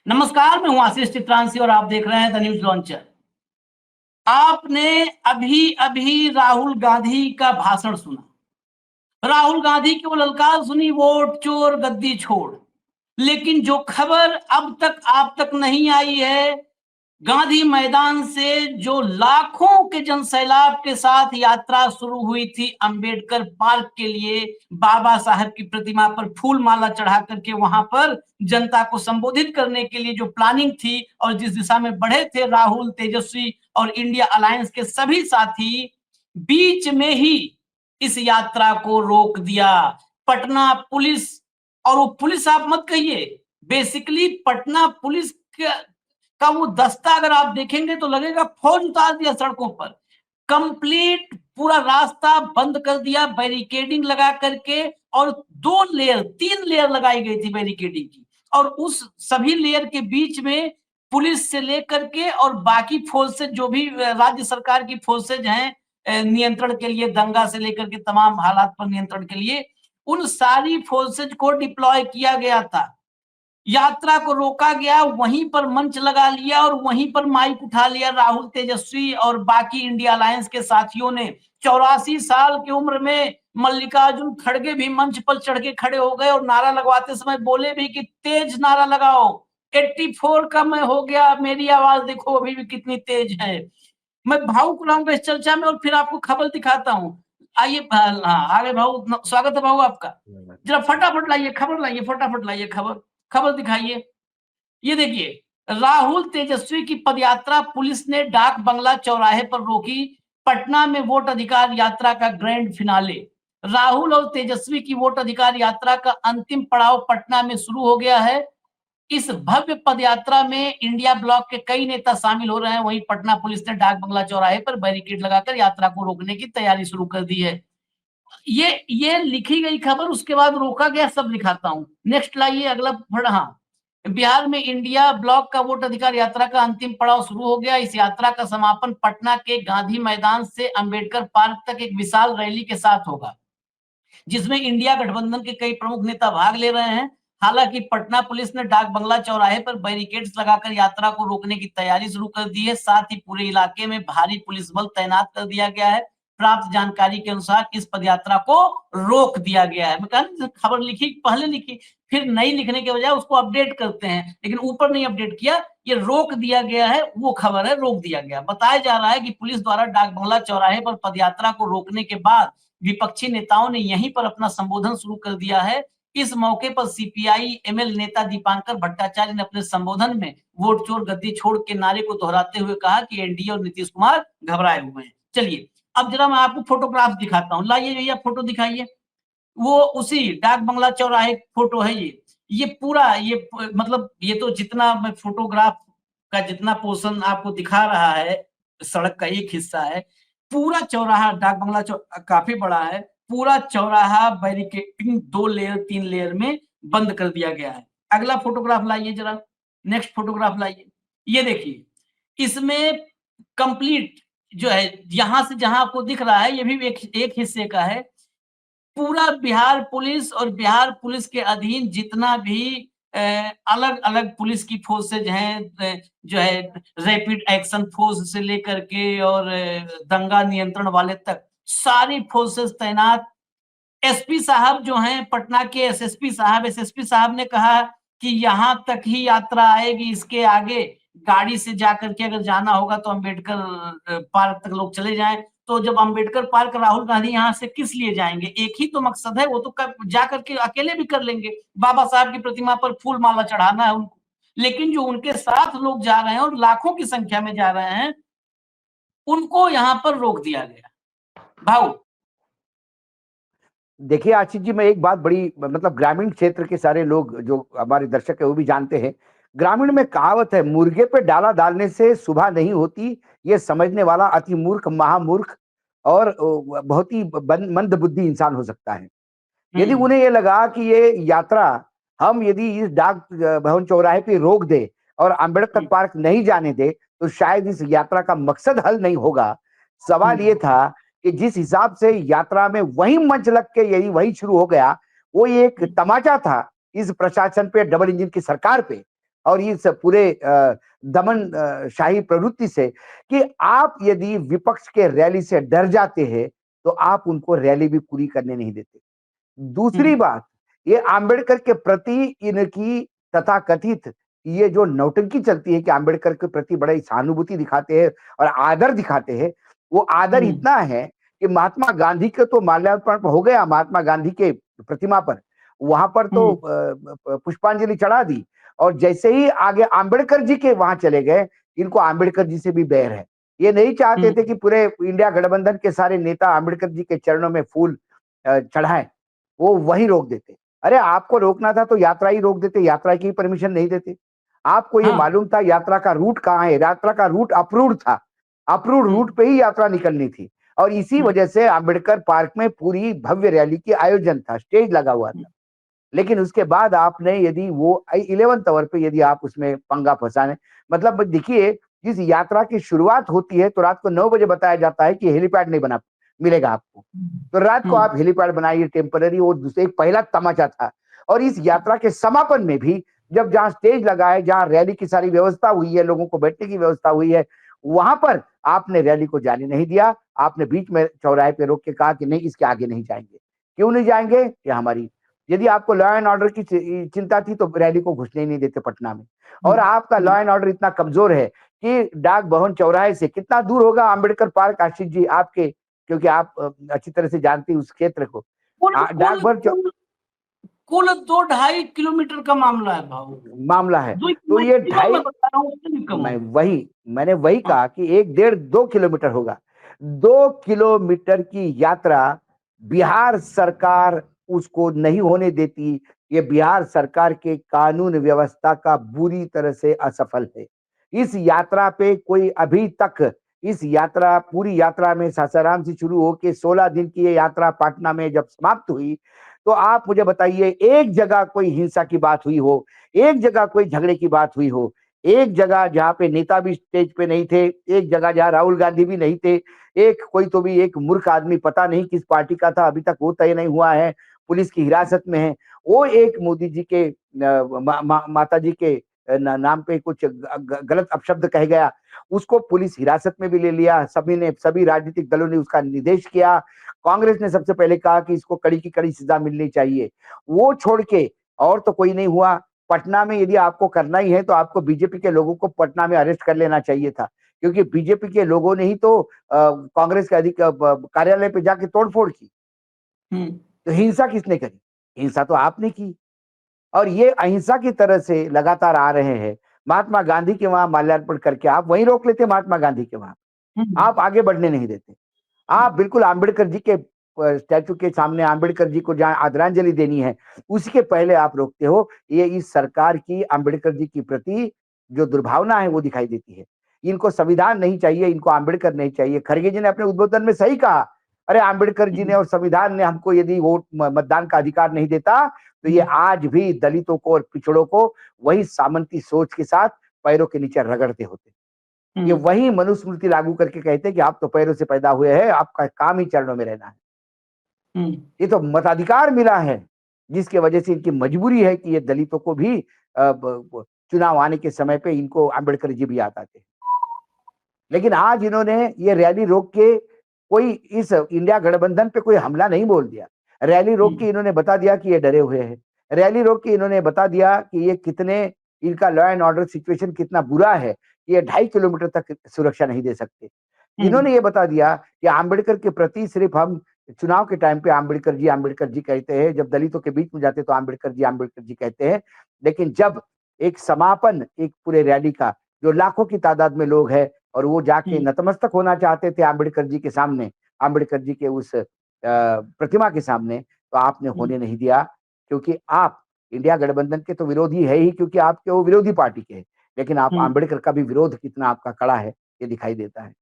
नमस्कार, मैं हूं आशीष चित्रांशी और आप देख रहे हैं द न्यूज लॉन्चर। आपने अभी अभी राहुल गांधी का भाषण सुना। राहुल गांधी की वो ललकार सुनी, वोट चोर गद्दी छोड़। लेकिन जो खबर अब तक आप तक नहीं आई है, गांधी मैदान से जो लाखों के जनसैलाब के साथ यात्रा शुरू हुई थी अंबेडकर पार्क के लिए, बाबा साहब की प्रतिमा पर फूल माला चढ़ा करके वहां पर जनता को संबोधित करने के लिए जो प्लानिंग थी और जिस दिशा में बढ़े थे राहुल, तेजस्वी और इंडिया अलायंस के सभी साथी, बीच में ही इस यात्रा को रोक दिया पटना पुलिस। और वो पुलिस आप मत कहिए, बेसिकली पटना पुलिस का वो दस्ता अगर आप देखेंगे तो लगेगा फौज उतार दिया सड़कों पर। कंप्लीट पूरा रास्ता बंद कर दिया बैरिकेडिंग लगा करके, और 2 लेयर 3 लेयर लगाई गई थी बैरिकेडिंग की। और उस सभी लेयर के बीच में पुलिस से लेकर के और बाकी फोर्सेज, जो भी राज्य सरकार की फोर्सेज हैं नियंत्रण के लिए, दंगा से लेकर के तमाम हालात पर नियंत्रण के लिए, उन सारी फोर्सेज को डिप्लॉय किया गया था। यात्रा को रोका गया, वहीं पर मंच लगा लिया और वहीं पर माइक उठा लिया राहुल, तेजस्वी और बाकी इंडिया अलायंस के साथियों ने। 84 साल की उम्र में मल्लिकार्जुन खड़गे भी मंच पर चढ़ के खड़े हो गए और नारा लगवाते समय बोले भी कि तेज नारा लगाओ, 84 का मैं हो गया, मेरी आवाज देखो अभी भी कितनी तेज है। मैं भावुक रहूंगा इस चर्चा में और फिर आपको खबर दिखाता हूँ। आइए, हाँ आगे भाऊ, स्वागत है भाऊ आपका। जरा फटाफट लाइए खबर, लाइए फटाफट, लाइए खबर, खबर दिखाइए। ये देखिए, राहुल तेजस्वी की पदयात्रा पुलिस ने डाक बंगला चौराहे पर रोकी। पटना में वोट अधिकार यात्रा का ग्रैंड फिनाले। राहुल और तेजस्वी की वोट अधिकार यात्रा का अंतिम पड़ाव पटना में शुरू हो गया है। इस भव्य पदयात्रा में इंडिया ब्लॉक के कई नेता शामिल हो रहे हैं। वहीं पटना पुलिस ने डाक बंगला चौराहे पर बैरिकेड लगाकर यात्रा को रोकने की तैयारी शुरू कर दी है। ये लिखी गई खबर, उसके बाद रोका गया, सब दिखाता हूं। नेक्स्ट लाइए अगला फट। हाँ, बिहार में इंडिया ब्लॉक का वोट अधिकार यात्रा का अंतिम पड़ाव शुरू हो गया। इस यात्रा का समापन पटना के गांधी मैदान से अंबेडकर पार्क तक एक विशाल रैली के साथ होगा, जिसमें इंडिया गठबंधन के कई प्रमुख नेता भाग ले रहे हैं। हालांकि पटना पुलिस ने डाक बंगला चौराहे पर बैरिकेड्स लगाकर यात्रा को रोकने की तैयारी शुरू कर दी है। साथ ही पूरे इलाके में भारी पुलिस बल तैनात कर दिया गया है। प्राप्त जानकारी के अनुसार इस पदयात्रा को रोक दिया गया है। मैं कहा खबर लिखी, पहले लिखी, फिर नई लिखने के बजाय उसको अपडेट करते हैं, लेकिन ऊपर नहीं अपडेट किया। ये रोक दिया गया है, वो खबर है, रोक दिया गया। बताया जा रहा है कि पुलिस द्वारा डाक बंगला चौराहे पर पदयात्रा को रोकने के बाद विपक्षी नेताओं ने यहीं पर अपना संबोधन शुरू कर दिया है। इस मौके पर सीपीआई एमएल नेता दीपांकर भट्टाचार्य ने अपने संबोधन में वोट चोर गद्दी छोड़ के नारे को दोहराते हुए कहा कि एनडीए और नीतीश कुमार घबराए हुए हैं। चलिए अब जरा मैं आपको फोटोग्राफ दिखाता हूँ। लाइए भैया फोटो दिखाइए। वो उसी डाक बंगला चौराहे फोटो है ये पूरा, ये मतलब ये तो जितना मैं फोटोग्राफ का जितना पोर्शन आपको दिखा रहा है, सड़क का एक हिस्सा है। पूरा चौराहा डाक बंगला काफी बड़ा है। पूरा चौराहा बैरिकेडिंग 2 लेयर 3 लेयर में बंद कर दिया गया है। अगला फोटोग्राफ लाइए जरा, नेक्स्ट फोटोग्राफ लाइए। ये देखिए, इसमें कंप्लीट जो है, यहां से जहां आपको दिख रहा है, ये भी एक हिस्से का है। पूरा बिहार पुलिस और बिहार पुलिस के अधीन जितना भी अलग अलग पुलिस की फोर्सेज हैं, जो है रैपिड एक्शन फोर्स से लेकर के और दंगा नियंत्रण वाले तक, सारी फोर्सेस तैनात। एसपी साहब जो हैं पटना के, एसएसपी साहब ने कहा कि यहां तक ही यात्रा आएगी, इसके आगे गाड़ी से जाकर के अगर जाना होगा तो अंबेडकर पार्क तक लोग चले जाएं। तो जब अंबेडकर पार्क राहुल गांधी यहां से किस लिए जाएंगे? एक ही तो मकसद है, वो तो जाकर के अकेले भी कर लेंगे, बाबा साहब की प्रतिमा पर फूल माला चढ़ाना है उनको। लेकिन जो उनके साथ लोग जा रहे हैं और लाखों की संख्या में जा रहे हैं, उनको यहां पर रोक दिया गया। भाऊ देखिए आशीष जी, मैं एक बात बड़ी मतलब ग्रामीण क्षेत्र के सारे लोग जो हमारे दर्शक है वो भी जानते हैं। ग्रामीण में कहावत है, मुर्गे पे डाला डालने से सुबह नहीं होती। ये समझने वाला अति मूर्ख, महामूर्ख और बहुत ही मंद बुद्धि इंसान हो सकता है। यदि उन्हें ये लगा कि ये यात्रा हम यदि इस डाक भवन चौराहे पे रोक दे और अंबेडकर पार्क नहीं जाने दे तो शायद इस यात्रा का मकसद हल नहीं होगा। सवाल ये था कि जिस हिसाब से यात्रा में वही मंच लग के यदि वही शुरू हो गया, वो एक तमाचा था इस प्रशासन पे, डबल इंजन की सरकार पे। और इस पूरे दमन शाही प्रवृत्ति से कि आप यदि विपक्ष के रैली से डर जाते हैं तो आप उनको रैली भी पूरी करने नहीं देते। दूसरी बात, ये आंबेडकर के प्रति इनकी तथाकथित ये जो नौटंकी चलती है कि आंबेडकर के प्रति बड़ी सहानुभूति दिखाते हैं और आदर दिखाते हैं, वो आदर इतना है कि महात्मा गांधी के तो माल्यार्पण हो गया, महात्मा गांधी के प्रतिमा पर, वहां पर तो पुष्पांजलि चढ़ा दी, और जैसे ही आगे आंबेडकर जी के वहां चले गए, इनको आंबेडकर जी से भी बैर है। ये नहीं चाहते थे कि पूरे इंडिया गठबंधन के सारे नेता आंबेडकर जी के चरणों में फूल चढ़ाएं, वो वही रोक देते। अरे आपको रोकना था तो यात्रा ही रोक देते, यात्रा की परमिशन नहीं देते। आपको ये मालूम था यात्रा का रूट कहाँ है, यात्रा का रूट अप्रूव्ड था, अप्रूव्ड रूट पे ही यात्रा निकलनी थी, और इसी वजह से आंबेडकर पार्क में पूरी भव्य रैली की आयोजन था, स्टेज लगा हुआ था। लेकिन उसके बाद आपने यदि वो 11th आवर पे यदि आप उसमें पंगा फंसाने, मतलब देखिए जिस यात्रा की शुरुआत होती है तो रात को 9 बजे बताया जाता है कि हेलीपैड नहीं बना मिलेगा आपको, तो रात को आप हेलीपैड बनाइए टेम्पररी, और दूसरे एक पहला तमाचा था। और इस यात्रा के समापन में भी जब जहां स्टेज लगा है, जहां रैली की सारी व्यवस्था हुई है, लोगों को बैठने की व्यवस्था हुई है, वहां पर आपने रैली को जाने नहीं दिया। आपने बीच में चौराहे पे रोक के कहा कि नहीं, इसके आगे नहीं जाएंगे। क्यों नहीं जाएंगे? ये हमारी, यदि आपको लॉ एंड ऑर्डर की चिंता थी तो रैली को घुसने ही नहीं देते पटना में। और आपका लॉ एंड ऑर्डर इतना कमजोर है कि डाक भवन चौराहे से कितना दूर होगा आंबेडकर पार्क, आशीष जी आपके, क्योंकि आप अच्छी तरह से जानती हैं उस क्षेत्र को। डाक भवन कुल 2-2.5 किलोमीटर का मामला है भाऊ, मामला है, तो ये मैंने वही कहा कि 1-1.5-2 किलोमीटर होगा। 2 किलोमीटर की यात्रा बिहार सरकार उसको नहीं होने देती। ये बिहार सरकार के कानून व्यवस्था का बुरी तरह से असफल है। इस यात्रा पे कोई अभी तक, इस यात्रा पूरी यात्रा में सासाराम से शुरू होकर 16 दिन की ये यात्रा पटना में जब समाप्त हुई, तो आप मुझे बताइए एक जगह कोई हिंसा की बात हुई हो, एक जगह कोई झगड़े की बात हुई हो, एक जगह जहां पे नेता भी स्टेज पे नहीं थे, एक जगह जहां राहुल गांधी भी नहीं थे, एक कोई तो भी एक मूर्ख आदमी पता नहीं किस पार्टी का था, अभी तक वो तय नहीं हुआ है, पुलिस की हिरासत में है, वो एक मोदी जी के माता जी के नाम पे कुछ गलत अपशब्द कह गया, उसको पुलिस हिरासत में भी ले लिया। सभी राजनीतिक दलों ने उसका निर्देश किया। कांग्रेस ने सबसे पहले कहा कि इसको कड़ी की कड़ी सजा मिलनी चाहिए। वो छोड़ के और तो कोई नहीं हुआ। पटना में यदि आपको करना ही है तो आपको बीजेपी के लोगों को पटना में अरेस्ट कर लेना चाहिए था, क्योंकि बीजेपी के लोगों ने ही तो कांग्रेस के कार्यालय पे जाके तोड़फोड़ की। तो हिंसा किसने करी? हिंसा तो आपने की। और ये अहिंसा की तरह से लगातार आ रहे हैं। महात्मा गांधी के वहां माल्यार्पण करके आप वहीं रोक लेते, महात्मा गांधी के वहां आप आगे बढ़ने नहीं देते। आप बिल्कुल आंबेडकर जी के स्टैचू के सामने, आंबेडकर जी को जहां आदरांजलि देनी है उसी के पहले आप रोकते हो। ये इस सरकार की आंबेडकर जी के प्रति जो दुर्भावना है वो दिखाई देती है। इनको संविधान नहीं चाहिए, इनको आंबेडकर नहीं चाहिए। खड़गे जी ने अपने उद्बोधन में सही कहा, अरे आंबेडकर जी ने और संविधान ने हमको यदि वोट मतदान का अधिकार नहीं देता तो ये आज भी दलितों को और पिछड़ों को वही सामंती सोच के साथ पैरों के नीचे रगड़ते होते। ये वही मनुस्मृति लागू करके कहते हैं कि आप तो पैरों से पैदा हुए हैं, आपका काम ही चरणों में रहना है। ये तो मताधिकार मिला है, जिसके वजह से इनकी मजबूरी है कि ये दलितों को भी चुनाव आने के समय पे इनको आंबेडकर जी भी याद आते हैं। लेकिन आज इन्होंने ये रैली रोक के कोई इस इंडिया गठबंधन पे कोई हमला नहीं बोल दिया। रैली रोक के इन्होंने बता दिया कि ये डरे हुए हैं। रैली रोक के इन्होंने बता दिया कि ये कितने, इनका लॉ एंड ऑर्डर सिचुएशन कितना बुरा है, ये 2.5 किलोमीटर तक सुरक्षा नहीं दे सकते। इन्होंने ये बता दिया कि आंबेडकर के प्रति सिर्फ हम चुनाव के टाइम पे आंबेडकर जी कहते हैं, जब दलितों के बीच में जाते तो आंबेडकर जी कहते हैं। लेकिन जब एक समापन एक पूरे रैली का, जो लाखों की तादाद में लोग हैं और वो जाके नतमस्तक होना चाहते थे आंबेडकर जी के सामने, आंबेडकर जी के उस प्रतिमा के सामने, तो आपने होने नहीं दिया, क्योंकि आप इंडिया गठबंधन के तो विरोधी है ही, क्योंकि आपके वो विरोधी पार्टी के हैं। लेकिन आप आंबेडकर का भी विरोध कितना आपका कड़ा है ये दिखाई देता है।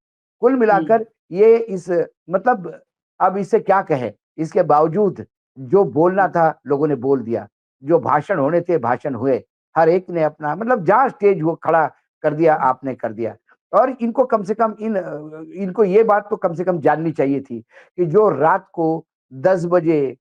कुल मिलाकर ये इस मतलब अब इससे क्या कहे, इसके बावजूद जो बोलना था लोगों ने बोल दिया, जो भाषण होने थे भाषण हुए, हर एक ने अपना मतलब जहां स्टेज वो खड़ा कर दिया आपने कर दिया। और इनको कम से कम इनको ये बात तो कम से कम जाननी चाहिए थी कि जो रात को 10 बजे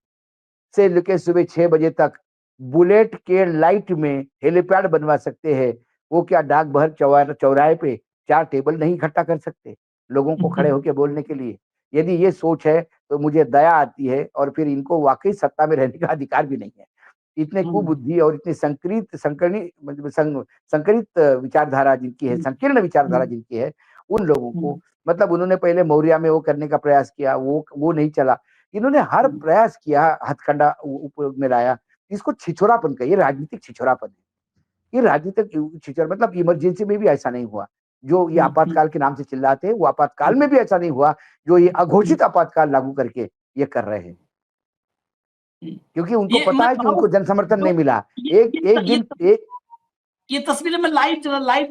से लेकर सुबह 6 बजे तक बुलेट के लाइट में हेलीपैड बनवा सकते हैं, वो क्या डाक बहर चौराहे पे 4 टेबल नहीं इकट्ठा कर सकते लोगों को खड़े होकर बोलने के लिए? यदि ये सोच है तो मुझे दया आती है, और फिर इनको वाकई सत्ता में रहने का अधिकार भी नहीं है। इतने कुबुद्धि और इतने संकरित विचारधारा जिनकी है, संकीर्ण विचारधारा जिनकी है, उन लोगों को, मतलब उन्होंने पहले मौर्या में वो करने का प्रयास किया, वो नहीं चला। इन्होंने हर प्रयास किया, हथकंडा उपयोग में लाया। इसको छिछोरापन कहिए, राजनीतिक छिछोरापन है। ये राजनीतिक छिछोरा, मतलब इमरजेंसी में भी ऐसा नहीं हुआ। जो ये आपातकाल के नाम से चिल्लाते हैं, वो आपातकाल में भी ऐसा नहीं हुआ, जो ये अघोषित आपातकाल लागू करके ये कर रहे हैं। क्योंकि उनको ये पता मैं है कि उनको बताऊं, जन समर्थन जो नहीं मिला। एक ये एक ये दिन एक ये तस्वीरें मैं लाइव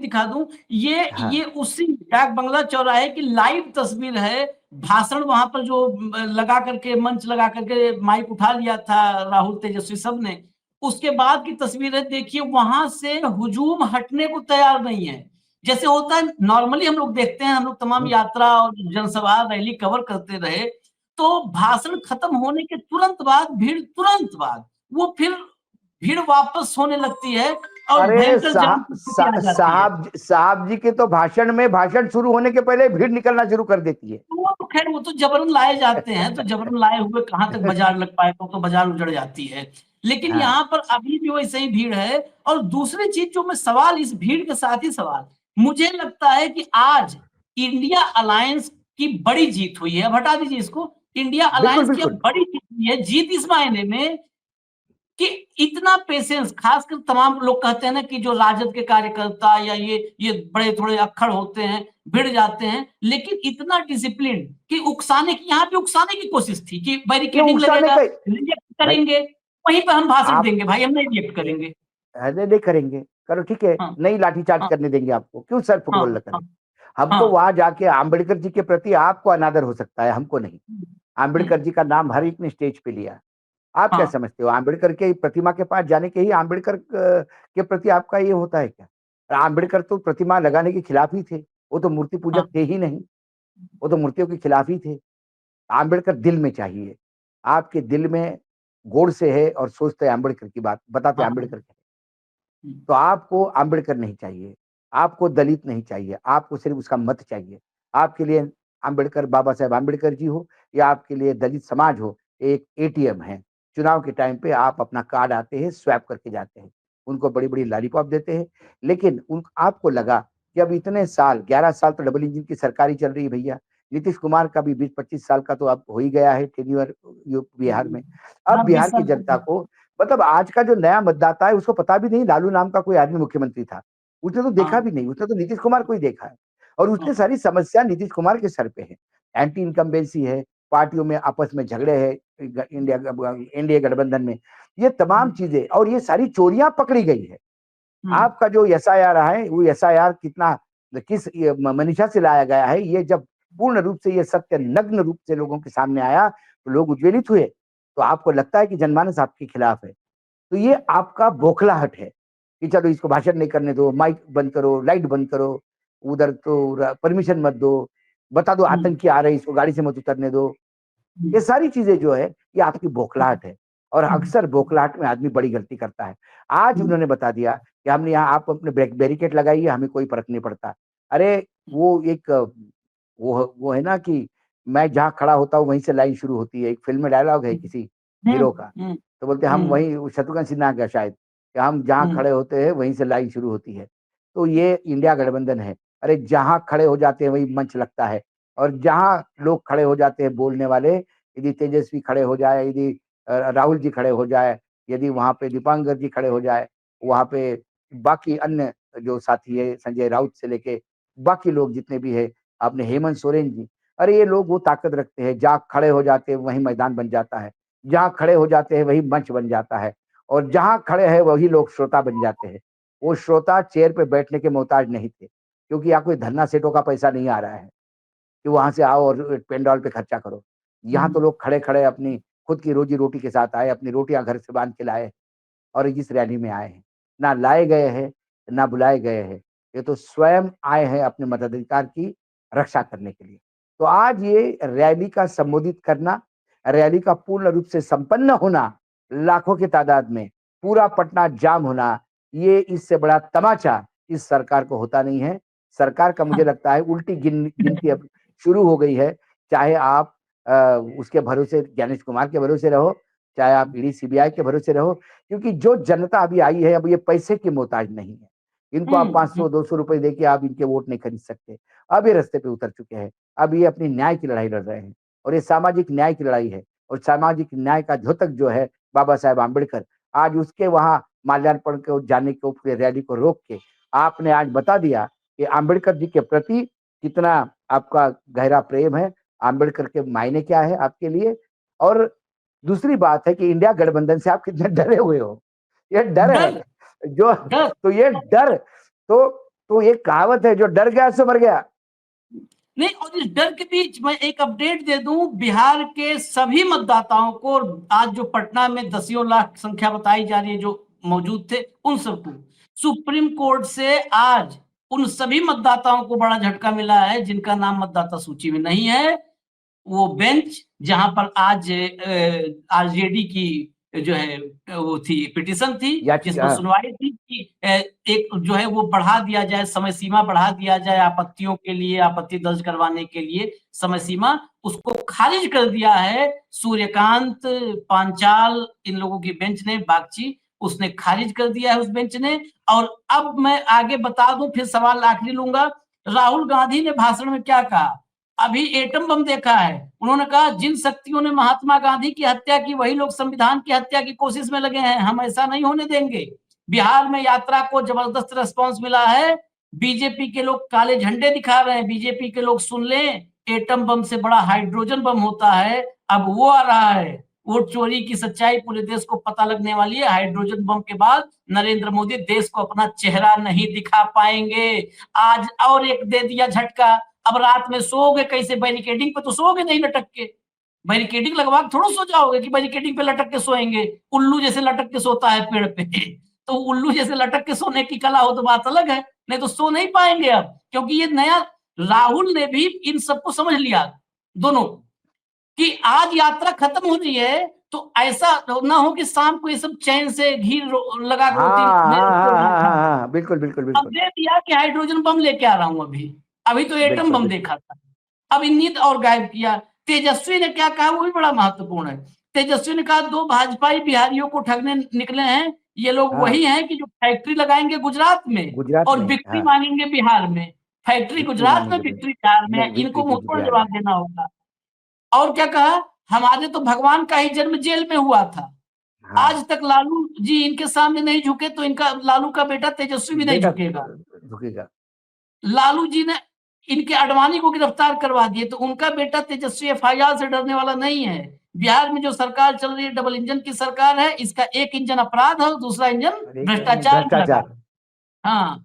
दिखा दूं। हाँ, ये उसी डाक बंगला चौराहे की लाइव तस्वीर है। भाषण वहां पर जो लगा करके, मंच लगा करके माइक उठा लिया था राहुल तेजस्वी सब ने, उसके बाद की तस्वीर है। देखिए वहां से हुजूम हटने को तैयार नहीं है। जैसे होता है नॉर्मली, हम लोग देखते हैं, हम लोग तमाम यात्रा और जनसभा रैली कवर करते रहे, तो भाषण खत्म होने के तुरंत बाद तुरंत बाद वो फिर भीड़ वापस होने लगती है और अरे भयंकर जाम की स्थिति आ जाती है। साहब जी के तो भाषण शुरू होने के पहले भीड़ निकलना शुरू कर देती है। तो वो तो खैर, वो तो जबरन लाए जाते हैं, तो जबरन लाए हुए कहां तक बाजार लग पाएगा, तो बाजार उजड़ जाती है। लेकिन हाँ, यहाँ पर अभी भी वैसे ही भीड़ है। और दूसरी चीज जो मैं सवाल, इस भीड़ के साथ ही सवाल, मुझे लगता है कि आज इंडिया अलायंस की बड़ी जीत हुई है। अब हटा दीजिए इसको, इंडिया बिल्कुल अलायंस की अब बिल्कुल। बड़ी जीत हुई है। जीत इस मायने में कि इतना पेशेंस, खासकर तमाम लोग कहते हैं ना कि जो राजद के कार्यकर्ता या ये बड़े थोड़े अक्खड़ होते हैं, भिड़ जाते हैं, लेकिन इतना डिसिप्लिन कि उकसाने की, यहाँ पे उकसाने की कोशिश थी कि ये बैरिकेडिंग उकसाने लगेगा, का रिजेक्ट भाई, करेंगे, वहीं पर हम भाषण आप देंगे, भाई हम नहीं रिजेक्ट करेंगे। अरे नहीं करेंगे, करो ठीक है, हाँ नहीं लाठीचार्ज हाँ करने देंगे आपको, क्यों सर हाँ फुटबॉल करें? हाँ हमको हाँ। वहां जाके अम्बेडकर जी के प्रति आपको अनादर हो सकता है, हमको नहीं। अम्बेडकर जी का नाम हर एक ने स्टेज पे लिया। आप क्या हाँ समझते हो, अम्बेडकर के प्रतिमा के पास जाने के ही अम्बेडकर के प्रति आपका ये होता है क्या? और अम्बेडकर तो प्रतिमा लगाने के खिलाफ ही थे, वो तो मूर्ति हाँ पूजक थे ही नहीं, वो तो मूर्तियों के खिलाफ ही थे। अम्बेडकर दिल में चाहिए, आपके दिल में गोड़ से है और सोचते हैं अम्बेडकर की बात, बताते हाँ अम्बेडकर के। तो आपको अम्बेडकर नहीं चाहिए, आपको दलित नहीं चाहिए, आपको सिर्फ उसका मत चाहिए। आपके लिए अम्बेडकर, बाबा साहेब अम्बेडकर जी हो, या आपके लिए दलित समाज हो, एक एटीएम है। चुनाव के टाइम पे आप अपना कार्ड आते हैं, स्वैप करके जाते हैं। उनको बड़ी-बड़ी लॉलीपॉप देते हैं, लेकिन उन आपको लगा कि अब इतने साल, 11 साल तो डबल इंजन की सरकार ही चल रही है भैया। नीतीश कुमार का भी 20-25 साल का तो अब हो ही गया है टेन्योर बिहार में। अब हाँ, बिहार 20 की साल जनता तक। को, मतलब आज का जो नया मतदाता है उसको पता भी नहीं लालू नाम का कोई आदमी मुख्यमंत्री था। उसने तो देखा हाँ भी नहीं, उसने तो नीतीश कुमार को ही देखा है। और उसने हाँ सारी समस्या नीतीश कुमार के सर पे है। एंटी इनकम्बेंसी है, पार्टियों में आपस में झगड़े हैं, एनडीए गठबंधन में। ये तमाम चीजें और ये सारी चोरियां पकड़ी गई है। हम्म, आपका जो एसआईआर है, वो एसआईआर कितना, किस मनीषा से लाया गया है, ये जब पूर्ण रूप से ये सत्य नग्न रूप से लोगों के सामने आया, तो लोग उद्वेलित हुए। तो आपको लगता है कि जनमानस आपके खिलाफ है। तो ये आपका बौखलाहट है कि चलो इसको भाषण नहीं करने दो, माइक बंद करो, लाइट बंद करो, उधर तो परमिशन मत दो, बता दो हम्म, आतंकी आ रहे, इसको गाड़ी से मत उतरने दो। हम्म, ये सारी चीजें जो है, ये आपकी बौखलाहट है। और हम्म, अक्सर बौखलाहट में आदमी बड़ी गलती करता है। आज हम्म, उन्होंने बता दिया कि हमने यहाँ, आप अपने बैरिकेड लगाइए, हमें कोई फर्क नहीं पड़ता। अरे वो एक वो है ना कि मैं जहाँ खड़ा होता हूँ वहीं से लाइन शुरू होती है। एक फिल्म में डायलॉग है किसी हम्म, हीरो का, हम्म, तो बोलते हैं हम हम्म, वहीं, शत्रुघ्न सिन्हा का शायद, कि हम जहाँ हम्म, खड़े होते हैं वहीं से लाइन शुरू होती है। तो ये इंडिया गठबंधन है। अरे जहाँ खड़े हो जाते हैं वहीं मंच लगता है, और जहाँ लोग खड़े हो जाते हैं बोलने वाले, यदि तेजस्वी खड़े हो जाए, यदि राहुल जी खड़े हो जाए, यदि वहाँ पे दीपांकर जी खड़े हो जाए, वहाँ पे बाकी अन्य जो साथी है, संजय राउत से लेके बाकी लोग जितने भी है, आपने हेमंत सोरेन जी, अरे ये लोग वो ताकत रखते हैं, जहाँ खड़े हो जाते हैं वहीं मैदान बन जाता है, जहाँ खड़े हो जाते हैं वही मंच बन जाता है, और जहाँ खड़े हैं वही लोग श्रोता बन जाते हैं। वो श्रोता चेयर पे बैठने के मोहताज नहीं थे, क्योंकि यहाँ कोई धन्ना सेठों का पैसा नहीं आ रहा है कि वहां से आओ और पेंडॉल पे खर्चा करो। यहाँ तो हम्म, लोग खड़े खड़े अपनी खुद की रोजी रोटी के साथ आए, अपनी रोटियां घर से बांध के लाए, और इस रैली में आए हैं। ना लाए गए हैं, ना बुलाए गए हैं, ये तो स्वयं आए हैं अपने मताधिकार की रक्षा करने के लिए। तो आज ये रैली का संबोधित करना, रैली का पूर्ण रूप से संपन्न होना लाखों की तादाद में, पूरा पटना जाम होना, ये इससे बड़ा तमाचा इस सरकार को होता नहीं है। सरकार का मुझे लगता है उल्टी गिनती अब शुरू हो गई है। चाहे आप उसके भरोसे ज्ञानेश कुमार के भरोसे रहो, चाहे आप ईडी सीबीआई के भरोसे रहो, क्योंकि जो जनता अभी आई है अब ये पैसे की मोहताज नहीं है। इनको आप 500-200 रुपए देके आप इनके वोट नहीं खरीद सकते। अब ये रास्ते पे उतर चुके हैं। अब ये अपनी न्याय की लड़ाई लड़ रहे हैं और ये सामाजिक न्याय की लड़ाई है। और सामाजिक न्याय का द्योतक जो है बाबा साहेब आम्बेडकर, आज उसके वहां माल्यार्पण को जाने को, रैली को रोक के आपने आज बता दिया कि आम्बेडकर जी के प्रति कितना आपका गहरा प्रेम है, आम्बेडकर के मायने क्या है आपके लिए। और दूसरी बात है कि इंडिया गठबंधन से आप कितने डरे हुए हो, ये डर है जो, डर तो ये डर तो ये कहावत है, जो डर गया सो मर गया। नहीं, और इस डर के बीच मैं एक अपडेट दे दूं, बिहार के सभी मतदाताओं को, आज जो पटना में दसियों लाख संख्या बताई जा रही है जो मौजूद थे, उन सबको सुप्रीम कोर्ट से आज उन सभी मतदाताओं को बड़ा झटका मिला है जिनका नाम मतदाता सूची में नहीं है। वो बेंच जहां पर आज आरजेडी की जो है वो थी, पिटीशन थी जिसमें सुनवाई थी कि एक जो है वो बढ़ा दिया जाए, समय सीमा बढ़ा दिया जाए आपत्तियों के लिए, आपत्ति दर्ज करवाने के लिए समय सीमा, उसको खारिज कर दिया है सूर्यकांत, पांचाल, इन लोगों की बेंच ने, बागची, उसने खारिज कर दिया है उस बेंच ने। और अब मैं आगे बता दूं, फिर सवाल आखिरी लूंगा। राहुल गांधी ने भाषण में क्या कहा? अभी एटम बम देखा है, उन्होंने कहा जिन शक्तियों ने महात्मा गांधी की हत्या की वही लोग संविधान की हत्या की कोशिश में लगे हैं, हम ऐसा नहीं होने देंगे। बिहार में यात्रा को जबरदस्त रिस्पांस मिला है, बीजेपी के लोग काले झंडे दिखा रहे हैं। बीजेपी के लोग सुन लें, एटम बम से बड़ा हाइड्रोजन बम होता है, अब वो आ रहा है। वोट चोरी की सच्चाई पूरे देश को पता लगने वाली है। हाइड्रोजन बम के बाद नरेंद्र मोदी देश को अपना चेहरा नहीं दिखा पाएंगे। आज और एक दे दिया झटका, अब रात में सोओगे कैसे? बैरिकेडिंग पे तो सोओगे नहीं लटक के, बैरिकेडिंग लगवा के थोड़ा सो जाओगे कि बैरिकेडिंग पे लटक के सोएंगे। उल्लू जैसे लटक के सोता है पेड़ पे तो उल्लू जैसे लटक के सोने की कला हो तो बात अलग है, नहीं तो सो नहीं पाएंगे अब, क्योंकि ये नया, राहुल ने भी इन सबको समझ लिया दोनों कि आज यात्रा खत्म हो रही है, तो ऐसा ना हो कि शाम को ये सब चैन से घी लगा के रोटी बिल्कुल बिल्कुल अब बिल्कुल दे दिया कि हाइड्रोजन बम लेके आ रहा हूं। अभी तो एटम बिल्कुल बम देखा था, अब इन नींद और गायब किया। तेजस्वी ने क्या कहा वो भी बड़ा महत्वपूर्ण है। तेजस्वी ने कहा दो भाजपाई बिहारियों को ठगने निकले हैं, ये लोग वही हैं कि जो फैक्ट्री लगाएंगे गुजरात में गुजरात और में, बिक्री मांगेंगे बिहार में। फैक्ट्री बिक्री गुजरात में, मांगेंगे बिक्री बिहार में, इनको मुंहतोड़ बिहार जवाब में। देना होगा। और क्या कहा, हमारे तो भगवान का ही जन्म जेल में हुआ था, आज तक लालू जी इनके सामने नहीं झुके, तो इनका लालू का बेटा तेजस्वी भी नहीं बेटा झुकेगा। झुकेगा। लालू जी ने इनके अडवाणी को गिरफ्तार करवा दिए, तो उनका बेटा तेजस्वी एफआईआर से डरने वाला नहीं है। बिहार में जो सरकार चल रही है डबल इंजन की सरकार है, इसका एक इंजन अपराध है और दूसरा इंजन भ्रष्टाचार में लगा। हाँ,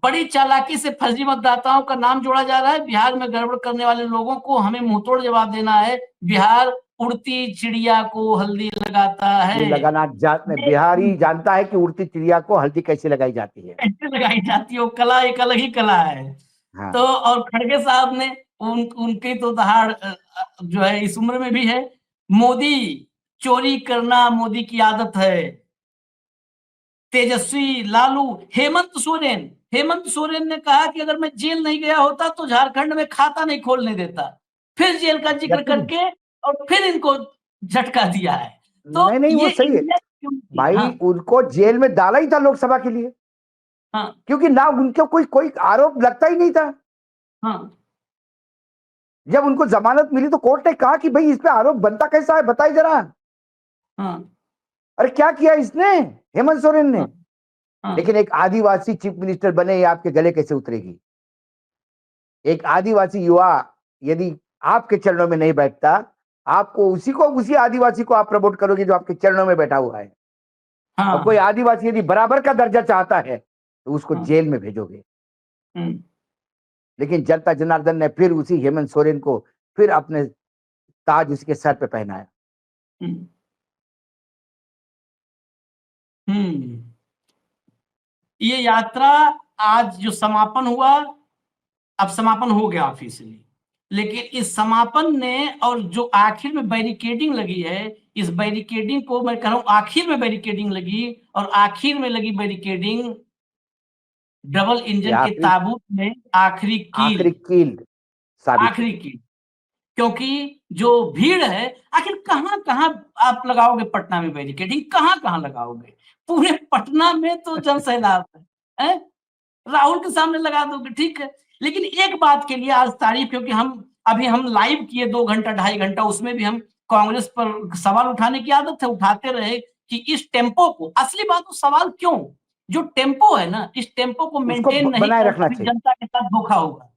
बड़ी चालाकी से फर्जी मतदाताओं का नाम जोड़ा जा रहा है। बिहार में गड़बड़ करने वाले लोगों को हमें मुंहतोड़ जवाब देना है। बिहार उड़ती चिड़िया को हल्दी लगाता है, लगाना बिहारी जानता है कि उड़ती चिड़िया को हल्दी कैसे लगाई जाती है, कैसे लगाई जाती है, वो कला एक अलग ही कला है। हाँ। तो और खड़गे साहब ने उनकी तो दहाड़ जो है इस उम्र में भी है। मोदी चोरी करना मोदी की आदत है। तेजस्वी, लालू, हेमंत सोरेन ने कहा कि अगर मैं जेल नहीं गया होता तो झारखंड में खाता नहीं खोलने देता, फिर जेल का जिक्र करके और फिर इनको झटका दिया है। तो नहीं वो ये सही है भाई। हाँ, उनको जेल में डाला ही था लोकसभा के लिए, हाँ, क्योंकि ना उनके कोई आरोप लगता ही नहीं था। हाँ, जब उनको जमानत मिली तो कोर्ट ने कहा कि भाई इस पे आरोप बनता कैसा है बताइए जरा। हाँ, अरे क्या किया इसने, हेमंत सोरेन ने। हाँ, लेकिन एक आदिवासी चीफ मिनिस्टर बने, ये आपके गले कैसे उतरेगी? एक आदिवासी युवा यदि आपके चरणों में नहीं बैठता, आपको उसी आदिवासी को आप प्रमोट करोगे जो आपके चरणों में बैठा हुआ है। हाँ, और कोई आदिवासी यदि बराबर का दर्जा चाहता है तो उसको जेल में भेजोगे। लेकिन जनता जनार्दन ने फिर उसी हेमंत सोरेन को फिर अपने ताज उसके सर पे पहनाया। ये यात्रा आज जो समापन हुआ, अब समापन हो गया ऑफिशियली, लेकिन इस समापन ने और जो आखिर में बैरिकेडिंग लगी है, इस बैरिकेडिंग को मैं कह रहा हूं, आखिर में बैरिकेडिंग लगी, और आखिर में लगी बैरिकेडिंग डबल ये इंजन के आखिरी ताबूत में आखिरी आखिरी कील, कील साबित आखिरी हुई। कील। क्योंकि जो भीड़ है, आखिर कहाँ कहाँ आप लगाओगे पटना में बैरिकेडिंग, कहाँ कहाँ लगाओगे? पूरे पटना में तो जन सैलाब है। राहुल के सामने लगा दोगे, ठीक है। लेकिन एक बात के लिए आज तारीफ, क्योंकि हम लाइव किए 2 घंटा 2.5 घंटा, उसमें भी हम कांग्रेस पर सवाल उठाने की आदत है, उठाते रहे कि इस टेम्पो को, असली बात तो सवाल क्यों, जो टेम्पो है ना, इस टेम्पो को उसको मेंटेन नहीं बनाए रखना करना, चाहिए। जनता के साथ धोखा होगा,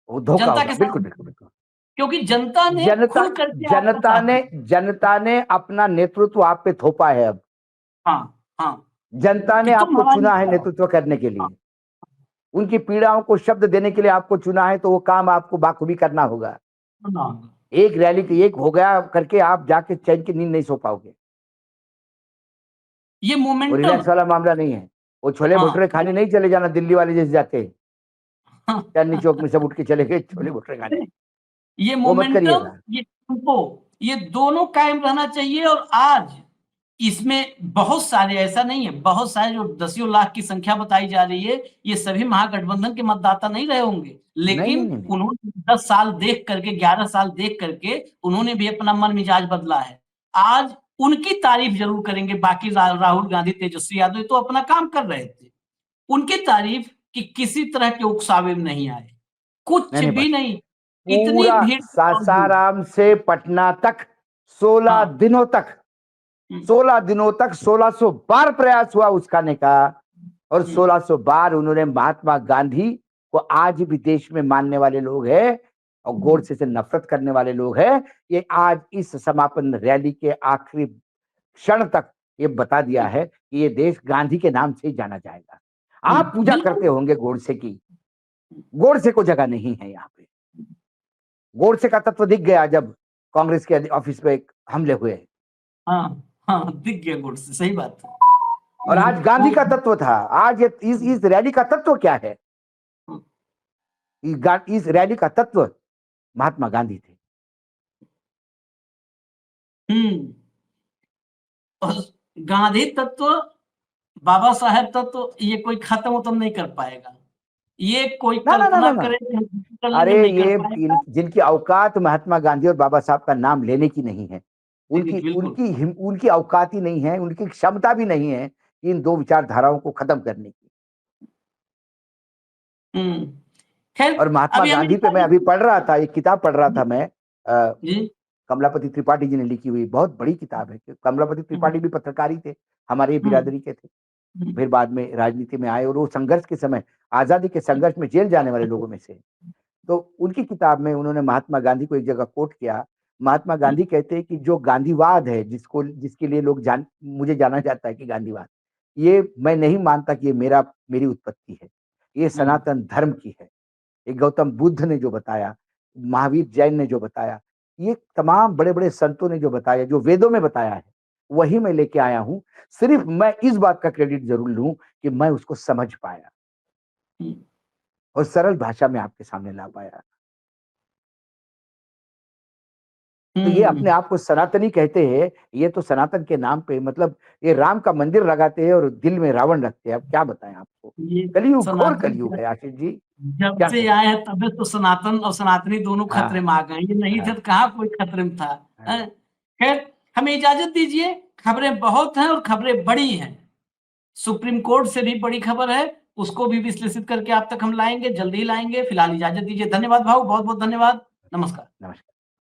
वो धोखा जनता होगा, के बिल्कुल साथ, बिल्कुल बिल्कुल। क्योंकि जनता ने जनता खुल करके आपको जनता साथ ने दिया। जनता ने अपना नेतृत्व आप पे थोपा है। अब हाँ, हाँ, जनता कि ने तुम आपको हमारी चुना है तरह हो। नेतृत्व करने के हाँ, लिए, उनकी पीड़ाओं को शब्द देने के लिए आपको चुना है, तो वो काम आपको बाखूबी करना होगा। हाँ। एक रैली के एक हो गया करके आप जाके चैन की नींद नहीं सो पाओगे। ये वो मोमेंटम। रिलैक्स वाला मामला नहीं है। वो छोले हाँ, भटूरे खाने नहीं चले जाना दिल्ली वाले जैसे जाते हैं, हाँ। चांदनी चौक में सब उठ के चले गए छोले भटूरे खाने। ये वो मत मोमेंटम, करिएगा। ये टेम्पो, ये दोनों कायम रहना चाहिए। और आज इसमें बहुत सारे, ऐसा नहीं है, बहुत सारे जो दसियों लाख की संख्या बताई जा रही है, ये सभी महागठबंधन के मतदाता नहीं रहे होंगे, नहीं नहीं लेकिन नहीं नहीं। उन्होंने 10 साल देख करके, 11 साल देख करके उन्होंने भी अपना मन मिजाज बदला है। आज उनकी तारीफ जरूर करेंगे। बाकी राहुल गांधी, तेजस्वी यादव तो अपना काम कर रहे थे, उनकी तारीफ कि किसी तरह के उकसावे में नहीं आए, कुछ नहीं भी बस नहीं, इतनी पूरा भीड़ के बावजूद। सासाराम से पटना तक 16 हाँ। दिनों तक, हम्म, 16 दिनों तक 1600 बार प्रयास हुआ उसकाने का, और हम्म, 1600 बार उन्होंने महात्मा गांधी को, आज भी देश में मानने वाले लोग हैं और गोडसे से नफरत करने वाले लोग हैं, ये आज इस समापन रैली के आखिरी क्षण तक ये बता दिया है कि ये देश गांधी के नाम से ही जाना जाएगा। आप पूजा बिल्कुल। करते होंगे गोडसे की, गोडसे को जगह नहीं है यहाँ पे। गोडसे का तत्व दिख गया जब कांग्रेस के ऑफिस पे हमले हुए। हाँ, हाँ, दिख गया गुड से, सही बात है। और आज गांधी वो का तत्व था। आज ये इस रैली का तत्व क्या है? इस रैली का तत्व महात्मा गांधी थे। हम्म और गांधी तत्व, बाबा साहेब तत्व, ये कोई खत्म उतम नहीं कर पाएगा। ये कोई ना ना ना कल्पना ना ना। करे कि हम कर अरे लेंगे, नहीं कर ये पाएगा। जिनकी औकात महात्मा गांधी और बाबा साहब का नाम लेने की नहीं है, जी, जी, उनकी बिल्कुल। उनकी उनकी औकात ही नहीं है, उनकी क्षमता भी नहीं है इन दो विचारधाराओं को खत्म करने की। हम्म खैर, और महात्मा अभी हमें गांधी पे मैं अभी पढ़ रहा था, एक किताब पढ़ रहा था मैं, जी। कमलापति त्रिपाठी जी ने लिखी हुई, बहुत बड़ी किताब है। कमलापति हम्म, त्रिपाठी भी पत्रकारी थे, हमारे हम्म, बिरादरी के थे। हम्म, फिर बाद में राजनीति में आए और वो संघर्ष के समय, आजादी के संघर्ष में जेल जाने वाले लोगों में से। तो उनकी किताब में उन्होंने महात्मा गांधी को एक जगह कोट किया। महात्मा गांधी कहते हैं कि जो गांधीवाद है, जिसके लिए मुझे जाना जाता है कि गांधीवाद, ये मैं नहीं मानता कि ये मेरी उत्पत्ति है। ये हम्म, सनातन धर्म की है। ये गौतम बुद्ध ने जो बताया, महावीर जैन ने जो बताया, ये तमाम बड़े बड़े संतों ने जो बताया, जो वेदों में बताया है, वही मैं लेके आया हूं। सिर्फ मैं इस बात का क्रेडिट जरूर लूं कि मैं उसको समझ पाया हम्म, और सरल भाषा में आपके सामने ला पाया। तो ये हम्म, अपने आप को सनातनी कहते हैं, ये तो सनातन के नाम पे, मतलब ये राम का मंदिर लगाते हैं और दिल में रावण रखते हैं। अब क्या बताएं आपको। ये कलयुग, घोर सनातन कलयुग है आशीष जी, जब क्या से कहें। आए हैं, तब से तो सनातन और सनातनी दोनों खतरे हाँ में आ गए। ये नहीं थे हाँ तो कहाँ कोई खतरे में था। हाँ। हैं? खैर, हमें इजाजत दीजिए। खबरें बहुत हैं और खबरें बड़ी हैं। सुप्रीम कोर्ट से भी बड़ी खबर है, उसको भी विश्लेषित करके आप तक हम लाएंगे, जल्दी ही लाएंगे। फिलहाल इजाजत दीजिए। धन्यवाद भाऊ, बहुत बहुत धन्यवाद। नमस्कार। नमस्कार।